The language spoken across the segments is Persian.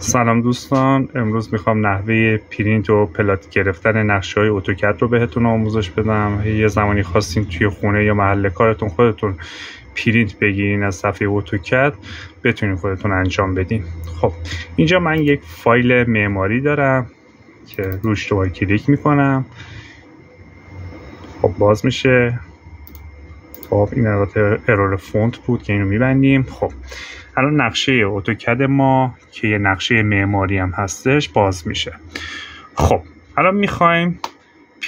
سلام دوستان، امروز میخوام نحوه پرینت و پلات گرفتن نقشه‌های اتوکد رو بهتون آموزش بدم. یه زمانی خواستین توی خونه یا محل کارتون خودتون پرینت بگیرین از صفحه اتوکد، بتونین خودتون انجام بدین. خب اینجا من یک فایل معماری دارم که روش دوباره کلیک میکنم. خب باز میشه. خب این ارور فونت بود که اینو میبندیم. خب الان نقشه اتوکد ما که یه نقشه معماری هم هستش باز میشه. خب الان میخوایم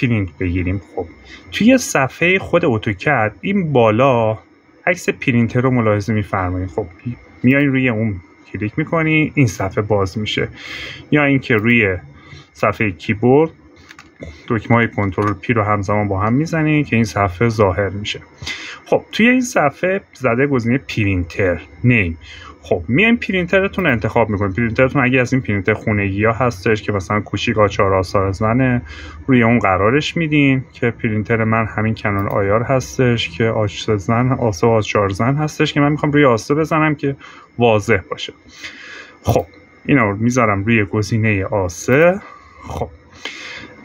پرینت بگیریم. خب توی صفحه خود اتوکد این بالا عکس پرینتر رو ملاحظه میفرمایید. خب میایین روی اون کلیک میکنی، این صفحه باز میشه. یا اینکه روی صفحه کیبورد دکمه‌های کنترل پی رو همزمان با هم میزنید که این صفحه ظاهر میشه. خب توی این صفحه زده گزینه پرینتر نیم. خب میایم پرینترتون رو انتخاب میکنید. پرینترتون اگه از این پرینتر خونگی ها هستش که مثلا کوچیک آچار آثار زنه، روی اون قرارش میدین که پرینتر من همین کنون آیار هستش که آچار زن آسه آچار زن هستش که من میخوام روی آسه بزنم که واضح باشه. خب اینا رو میذارم روی گزینه آسه. خب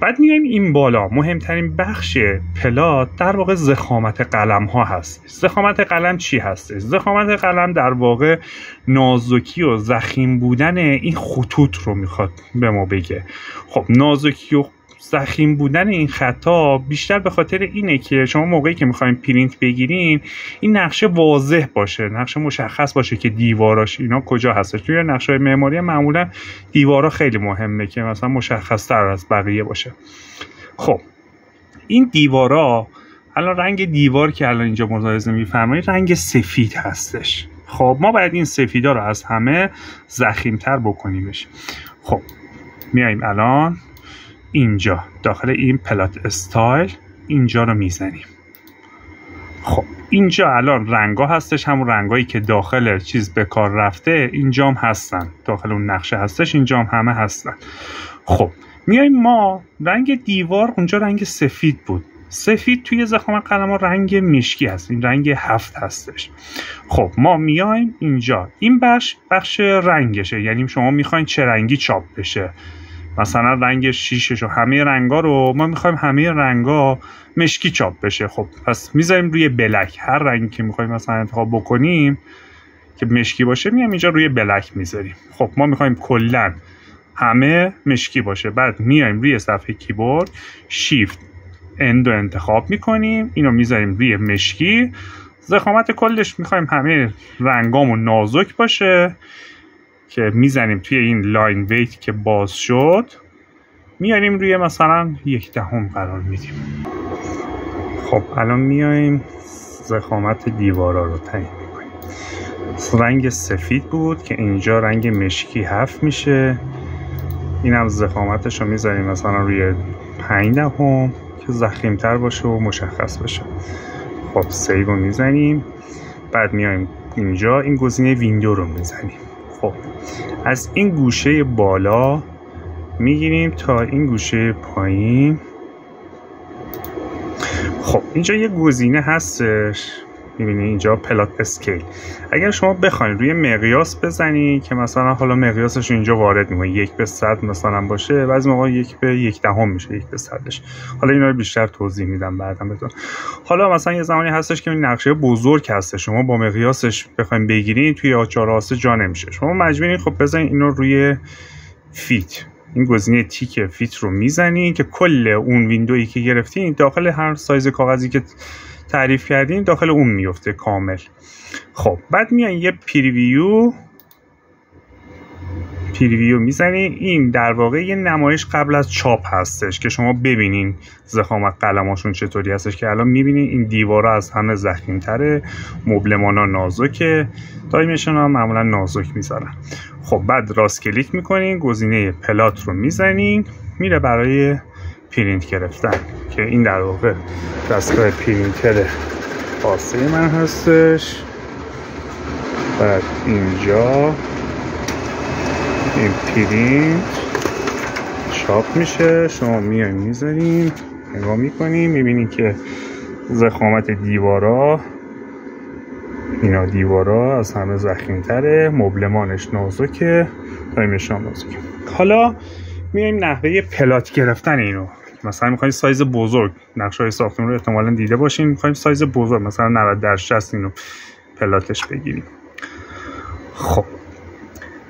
بعد میایم این بالا مهمترین بخش پلات در واقع ضخامت قلم ها هست. ضخامت قلم چی هست؟ ضخامت قلم در واقع نازکی و ضخیم بودن این خطوط رو میخواد به ما بگه. خب نازکی و ضخیم بودن این خطا بیشتر به خاطر اینه که شما موقعی که میخواین پرینت بگیرین این نقشه واضح باشه، نقشه مشخص باشه که دیواراش اینا کجا هستش. توی نقشه معماری معمولا دیوارا خیلی مهمه که مثلا مشخص تر از بقیه باشه. خب این دیوارا الان رنگ دیوار که الان اینجا ملاحظه میفرمایید رنگ سفید هستش. خب ما باید این سفیدا رو از همه ضخیم‌تر بکنیمش. خب میایم الان اینجا داخل این پلات استایل اینجا رو میزنیم. خب اینجا الان رنگا هستش، همون رنگایی که داخل چیز به کار رفته اینجا هم هستن، داخل اون نقشه هستش اینجا هم همه هستن. خب میایم ما رنگ دیوار اونجا رنگ سفید بود، سفید توی ضخامت قلم ها رنگ مشکی هست، این رنگ 7 هستش. خب ما میایم اینجا این بخش رنگشه، یعنی شما میخواین چه رنگی چاپ بشه، مثلا رنگ 6 و همه رنگا رو ما میخوایم همه رنگا مشکی چاپ بشه. خب پس میذاریم روی بلک، هر رنگی که میخوایم مثلا انتخاب بکنیم که مشکی باشه میام اینجا روی بلک میذاریم. خب ما میخوایم کلا همه مشکی باشه. بعد میایم روی صفحه کیبورد شیفت اند رو انتخاب میکنیم، اینو میذاریم روی مشکی. ضخامت کلش میخوایم همه رنگامون نازک باشه که میزنیم توی این لاین ویت که باز شد، میاریم روی مثلا 1/10 قرار میدیم. خب الان میایم ضخامت دیوارا رو تعیین میکنیم. رنگ سفید بود که اینجا رنگ مشکی 7 میشه، اینم ضخامتش رو میذاریم مثلا روی 5/10 که ضخیم‌تر باشه و مشخص باشه. خب سیو رو میزنیم. بعد میایم اینجا این گزینه ویندو رو میزنیم. خب از این گوشه بالا میگیریم تا این گوشه پایین. خب اینجا یه گزینه هستش، میبینید اینجا پلات اسکیل. اگر شما بخواید روی مقیاس بزنید که مثلا حالا مقیاسش اینجا وارد میکنه 1/100 مثلا باشه، بعضی موقع 1/100 میشه 1/100ش. حالا اینا رو بیشتر توضیح میدم بعداً بهتون. حالا مثلا یه زمانی هستش که این نقشه بزرگ هست، شما با مقیاسش بخواید بگیرین توی آچار آسه جا نمیشه، شما مجبورین خب بزنید اینو روی فیت، این گزینه تیک فیت رو میزنین که کل اون ویندویی که گرفتین داخل هر سایز کاغذی که تعریف کردیم داخل اون میفته کامل. خب بعد میان یه پریویو میزنین. این در واقع یه نمایش قبل از چاپ هستش که شما ببینین ضخامت قلماشون چطوری هستش، که الان میبینین این دیوارا از همه ضخیم‌تره، مبلمانا نازکه، دایمنشن ها معمولا نازک میذارن. خب بعد راست کلیک میکنین گزینه پلات رو میزنین، میره برای پرینت گرفتن که این در واقع دستگاه پرینتر آسه من هستش. بعد اینجا این پرینت چاپ میشه، شما میایم میذارین نگاه میکنین، میبینین که ضخامت دیوارا اینا دیوارا از همه ضخیم‌تره، مبلمانش نازکه، تایمش هم نازکه. حالا میایم نحوه پلات گرفتن اینو. مثلا میخوایم سایز بزرگ، نقشه‌های ساختمون رو احتمالاً دیده باشین، میخوایم سایز بزرگ مثلا 90/60 اینو پلاتش بگیریم. خب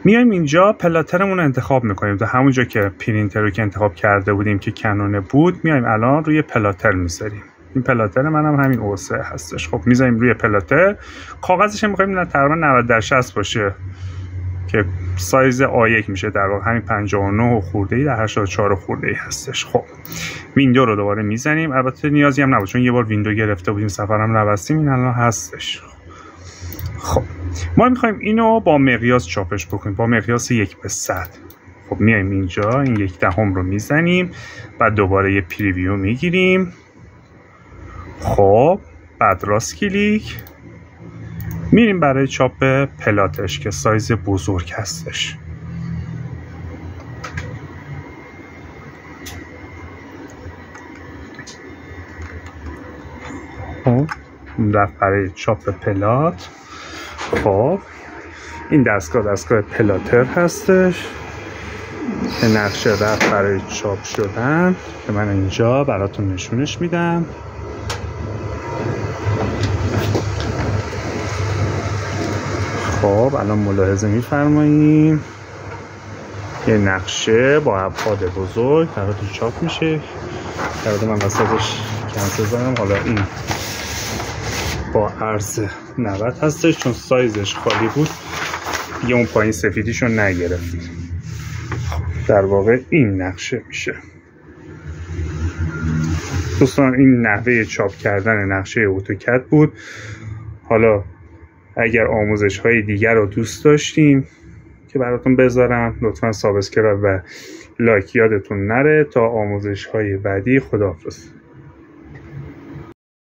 میایم اینجا پلاترمون رو انتخاب میکنیم. تا همونجا که پرینتر رو که انتخاب کرده بودیم که کنون بود، میایم الان روی پلاتر میذاریم. این پلاتر منم همین اوسه هستش. خب میذاریم روی پلاتر. کاغذش هم میخوایم تقریبا 90/60 باشه که سایز A1 میشه، در واقع همین 59 خورده‌ای در 84 خورده‌ای هستش. خب ویندو رو دوباره میزنیم. البته نیازی هم نبود چون یه بار ویندو گرفته بودیم، سفرم نبستیم، این الان هستش. خب ما میخوایم اینو با مقیاس چاپش بکنیم، با مقیاس 1/100. خب میایم اینجا این 1/10 رو میزنیم، بعد دوباره یه پریویو میگیریم. خب بعد راست کلیک میریم برای چاپ پلاتش که سایز بزرگ هستش. خب رفت برای چاپ پلات. خب این دستگاه پلاتر هستش که نقشه رفت برای چاپ شدن که من اینجا براتون نشونش میدم. خب الان ملاحظه میفرماییم یه نقشه با ابعاد بزرگ براتون چاپ میشه. البته من وسطش کنسل زدم. حالا این با عرض 90 هستش چون سایزش خالی بود، دیگه اون پایین سفیدیشو نگرفتیم. در واقع این نقشه میشه. دوستان این نحوه چاپ کردن نقشه اتوکد بود. حالا اگر آموزش های دیگر رو دوست داشتین که براتون بذارم، لطفا سابسکرایب و لایک یادتون نره. تا آموزش های بعدی، خداحافظ.